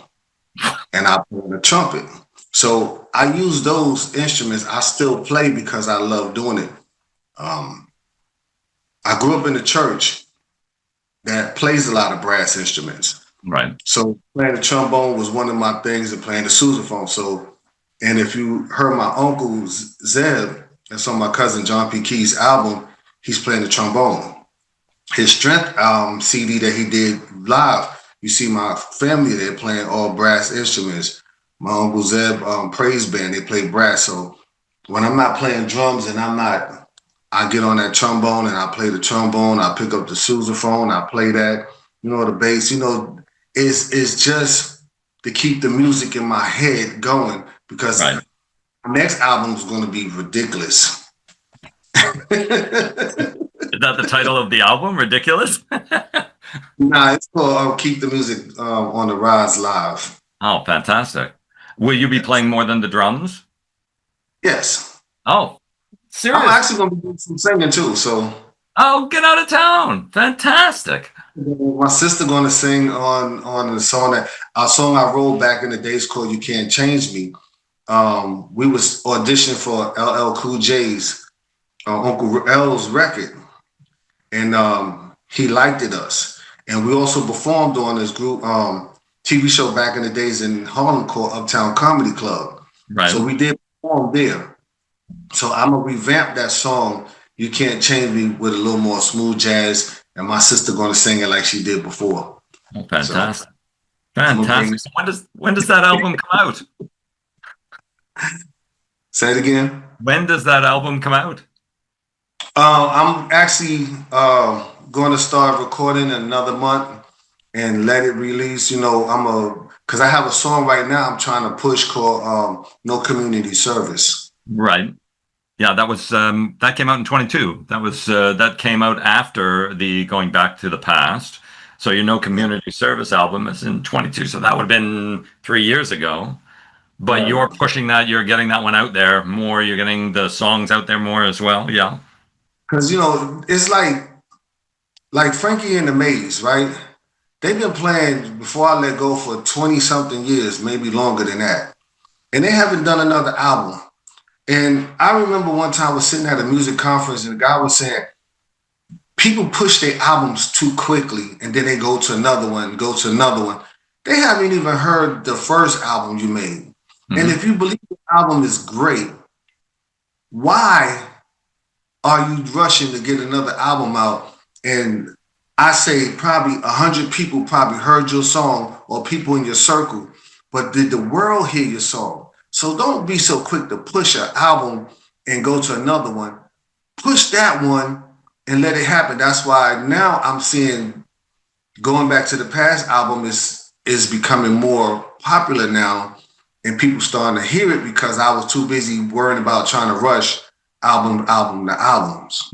And I play the trumpet. So I use those instruments. I still play because I love doing it. I grew up in a church that plays a lot of brass instruments. Right. So playing the trombone was one of my things, and playing the sousaphone. So, and if you heard my uncle Zeb, that's on my cousin John P. Key's album, he's playing the trombone. His Strength CD that he did live, you see my family there playing all brass instruments. My Uncle Zeb praise band, they play brass. So when I'm not playing drums and I get on that trombone and I play the trombone, I pick up the sousaphone, I play that, you know, the bass, you know, it's just to keep the music in my head going, because right. The next album is going to be ridiculous. Is that the title of the album? Ridiculous? Nah, it's called Keep the Music on the Rise Live. Oh, fantastic. Will you be playing more than the drums? Yes. Oh, serious? I'm actually going to be doing some singing too. So. Oh, get out of town. Fantastic. My sister going to sing on the song I wrote back in the days called You Can't Change Me. We was auditioning for LL Cool J's Uncle L's record. And he liked us. And we also performed on this group TV show back in the days in Harlem called Uptown Comedy Club. Right. So we did perform there. So I'm going to revamp that song, You Can't Change Me, with a little more smooth jazz. And my sister going to sing it like she did before. Oh, fantastic. So, fantastic. So when does that album come out? Say it again. When does that album come out? I'm actually going to start recording in another month and let it release. You know, because I have a song right now I'm trying to push called No Community Service. Right. Yeah, that was that came out in 22. That came out after the Going Back to the Past. So your No Community Service album is in 22. So that would have been 3 years ago. But you're pushing that, you're getting that one out there more, you're getting the songs out there more as well. Yeah. Because it's like Frankie and the Maze, right? They've been playing Before I Let Go for 20 something years, maybe longer than that. And they haven't done another album. And I remember one time I was sitting at a music conference and the guy was saying, people push their albums too quickly and then they go to another one, go to another one. They haven't even heard the first album you made. Mm-hmm. And if you believe the album is great, why are you rushing to get another album out? And I say probably 100 people probably heard your song or people in your circle, but did the world hear your song? So don't be so quick to push an album and go to another one. Push that one and let it happen. That's why now I'm seeing Going Back to the Past album is becoming more popular now, and people starting to hear it because I was too busy worrying about trying to rush album to albums.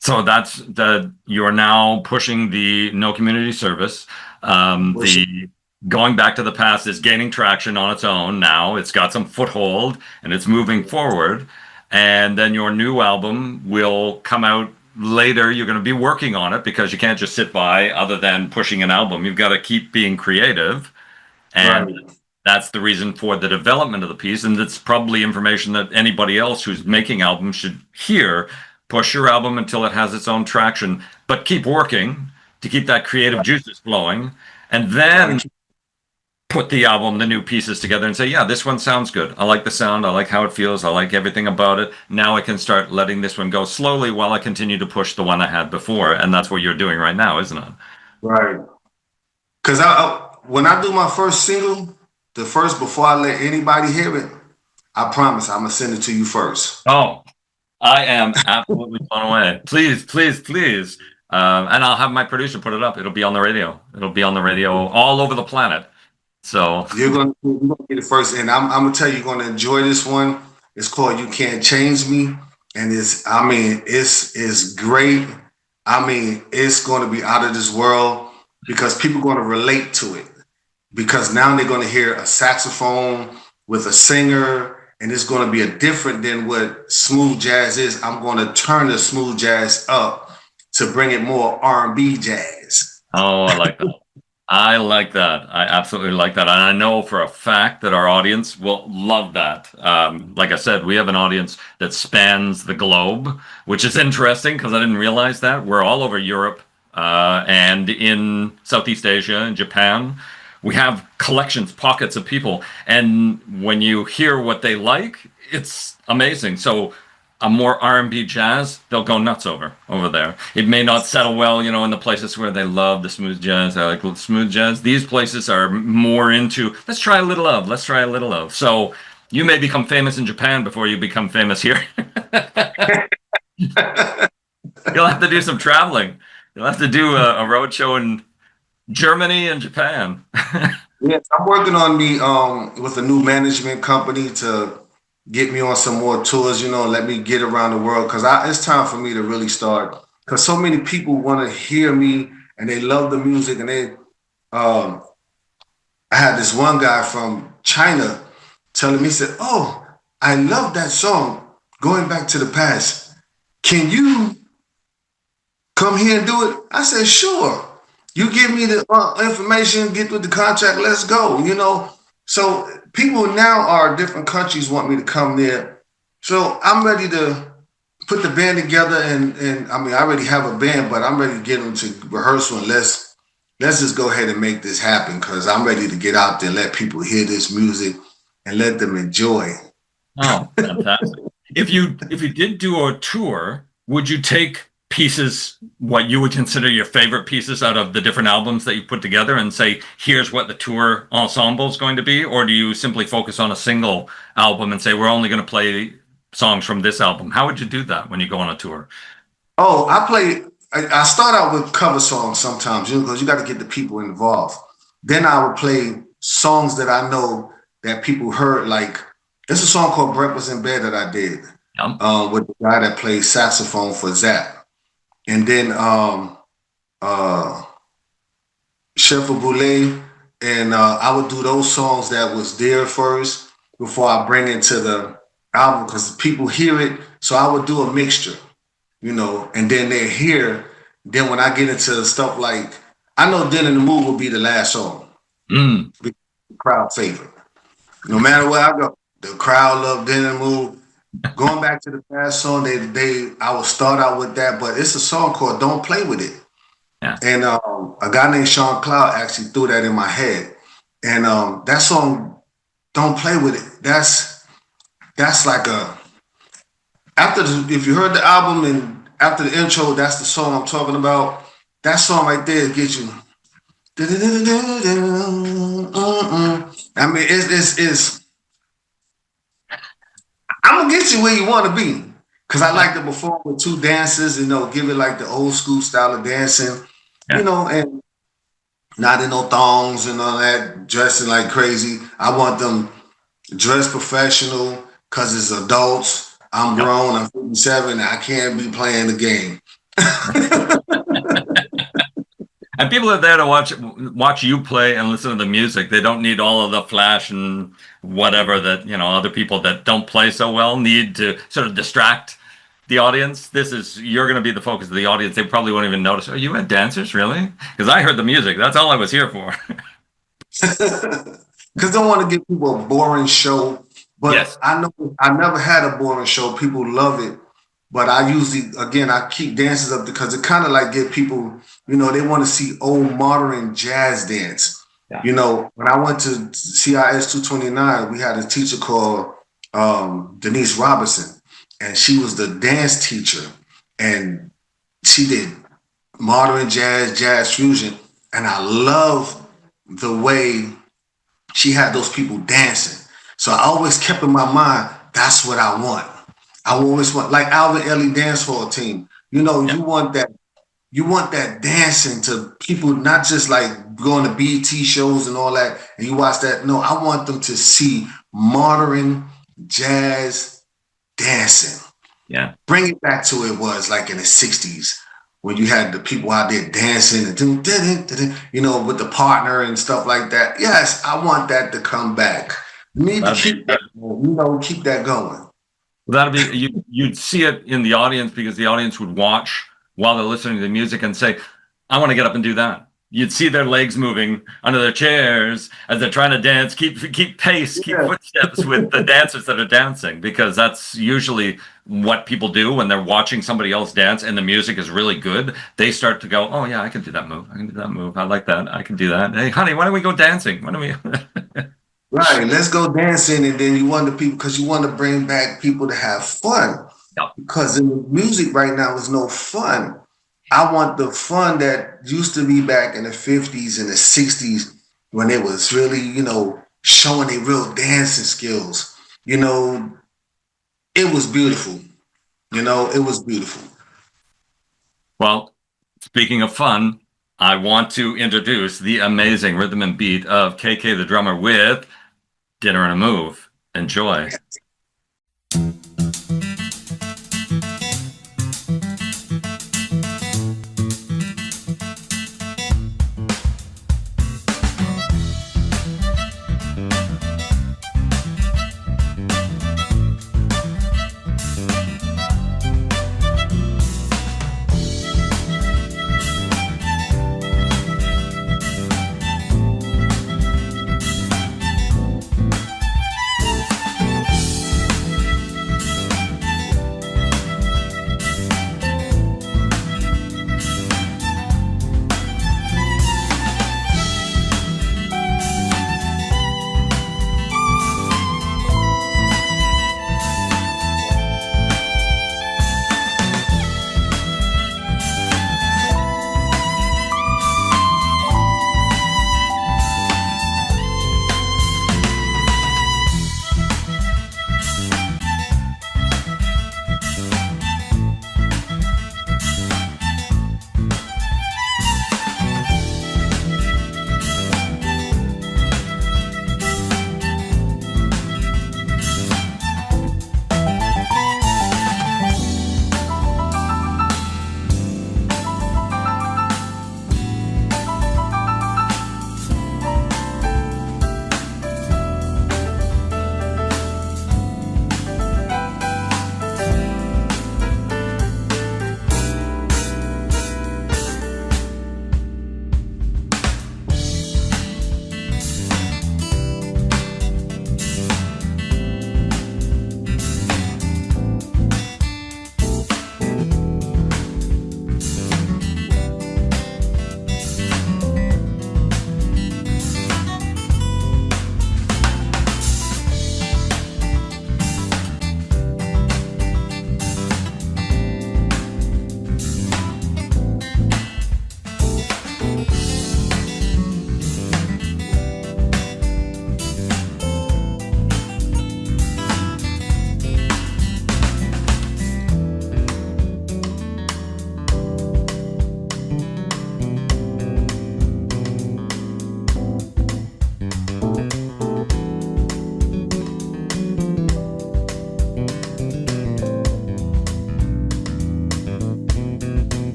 So that's you're now pushing the No Community Service. The Going Back to the Past is gaining traction on its own now. It's got some foothold and it's moving forward. And then your new album will come out later. You're going to be working on it because you can't just sit by other than pushing an album. You've got to keep being creative. And that's the reason for the development of the piece. And it's probably information that anybody else who's making albums should hear. Push your album until it has its own traction, but keep working to keep that creative juices flowing. And then put the album, the new pieces together and say, yeah, this one sounds good. I like the sound. I like how it feels. I like everything about it. Now I can start letting this one go slowly while I continue to push the one I had before. And that's what you're doing right now, isn't it? Right. Because when I do my first single, before I let anybody hear it, I promise I'm going to send it to you first. Oh, I am absolutely blown away. Please, please, please. And I'll have my producer put it up. It'll be on the radio. It'll be on the radio all over the planet. So you're gonna be the first, and I'm gonna tell you, you're gonna enjoy this one. It's called "You Can't Change Me," and it's great. It's going to be out of this world because people are going to relate to it. Because now they're going to hear a saxophone with a singer, and it's going to be different than what smooth jazz is. I'm going to turn the smooth jazz up to bring it more R&B jazz. Oh, I like that. I like that. I absolutely like that. And I know for a fact that our audience will love that. Like I said, we have an audience that spans the globe, which is interesting because I didn't realize that. We're all over Europe and in Southeast Asia and Japan. We have collections, pockets of people. And when you hear what they like, it's amazing. So a more R&B jazz, they'll go nuts over there. It may not settle well, in the places where they love the smooth jazz. I like smooth jazz. These places are more into, let's try a little of, let's try a little of. So you may become famous in Japan before you become famous here. You'll have to do some traveling. You'll have to do a road show in Germany and Japan. Yes, I'm working on with a new management company to get me on some more tours, let me get around the world because it's time for me to really start. Because so many people want to hear me and they love the music. And I had this one guy from China telling me, he said, "Oh, I love that song, Going Back to the Past. Can you come here and do it?" I said, "Sure. You give me the information, get with the contract, let's go, So people now are different countries want me to come there. So I'm ready to put the band together and I already have a band, but I'm ready to get them to rehearsal and let's just go ahead and make this happen because I'm ready to get out there, let people hear this music and let them enjoy. Oh, fantastic. If you did do a tour, would you take pieces, what you would consider your favorite pieces out of the different albums that you put together and say, here's what the tour ensemble is going to be? Or do you simply focus on a single album and say, we're only going to play songs from this album? How would you do that when you go on a tour? Oh, I start out with cover songs sometimes, because you got to get the people involved. Then I would play songs that I know that people heard, like there's a song called Breakfast in Bed that I did with the guy that plays saxophone for Zap. And then Chef Boulay, and I would do those songs that was there first before I bring it to the album because people hear it. So I would do a mixture, and then they hear. Then when I get into stuff like, I know "Den in the Mood" will be the last song, Mm. the crowd favorite. No matter where I go, the crowd love "Den in the Mood." Going back to the past song, I will start out with that, but it's a song called "Don't Play with It." Yeah. And a guy named Sean Cloud actually threw that in my head. And that song, "Don't Play with It," that's like if you heard the album and after the intro, that's the song I'm talking about. That song right there gets you. I mean, it's I'm gonna get you where you want to be. Cause I like to perform with two dancers, give it like the old school style of dancing, Yeah. and not in no thongs and all that, dressing like crazy. I want them dressed professional because it's adults. I'm Yep. grown. I'm 57. I can't be playing the game. And people are there to watch you play and listen to the music. They don't need all of the flash and whatever that, other people that don't play so well need to sort of distract the audience. You're going to be the focus of the audience. They probably won't even notice. Oh, you had dancers, really? Because I heard the music. That's all I was here for. Because don't want to give people a boring show. But Yes. I know I never had a boring show. People love it. But I keep dances up because it kind of like get people, they want to see old modern jazz dance. Yeah. When I went to CIS 229, we had a teacher called Denise Robinson, and she was the dance teacher. And she did modern jazz fusion. And I love the way she had those people dancing. So I always kept in my mind, that's what I want. I always want, like Alvin Ailey Dance Hall team. You want that dancing to people, not just like going to BT shows and all that, and you watch that. No, I want them to see modern jazz dancing. Yeah. Bring it back to it was like in the 60s when you had the people out there dancing and with the partner and stuff like that. Yes, I want that to come back. You need to keep that going. That'd be you'd see it in the audience because the audience would watch while they're listening to the music and say, I want to get up and do that. You'd see their legs moving under their chairs as they're trying to dance, keep pace, keep footsteps with the dancers that are dancing, because that's usually what people do when they're watching somebody else dance and the music is really good. They start to go, oh yeah, I can do that move. I can do that move. I like that. I can do that. Hey, honey, why don't we go dancing? Why don't we? Right, let's go dancing, and then you want the people because you want to bring back people to have fun. Yeah. Because in the music right now is no fun. I want the fun that used to be back in the 50s and the 60s when it was really, showing their real dancing skills. It was beautiful. It was beautiful. Well, speaking of fun, I want to introduce the amazing rhythm and beat of KK the drummer with Dinner and a Move. Enjoy.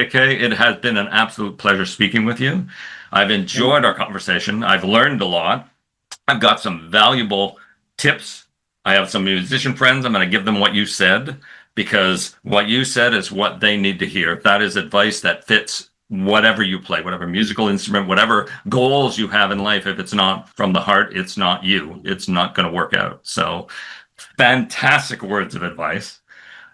KK. It has been an absolute pleasure speaking with you. I've enjoyed our conversation. I've learned a lot. I've got some valuable tips. I have some musician friends. I'm going to give them what you said, because what you said is what they need to hear. That is advice that fits whatever you play, whatever musical instrument, whatever goals you have in life. If it's not from the heart, it's not you. It's not going to work out. So fantastic words of advice.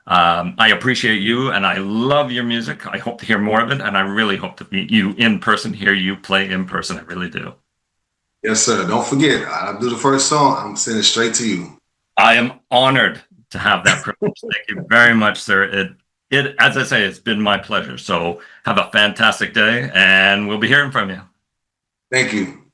I appreciate you, and I love your music. I hope to hear more of it, and I really hope to meet you in person, hear you play in person. I really do. Yes, sir. Don't forget, I'll do the first song. I'm sending it straight to you. I am honored to have that privilege. Thank you very much, sir. As I say, it's been my pleasure. So have a fantastic day, and we'll be hearing from you. Thank you.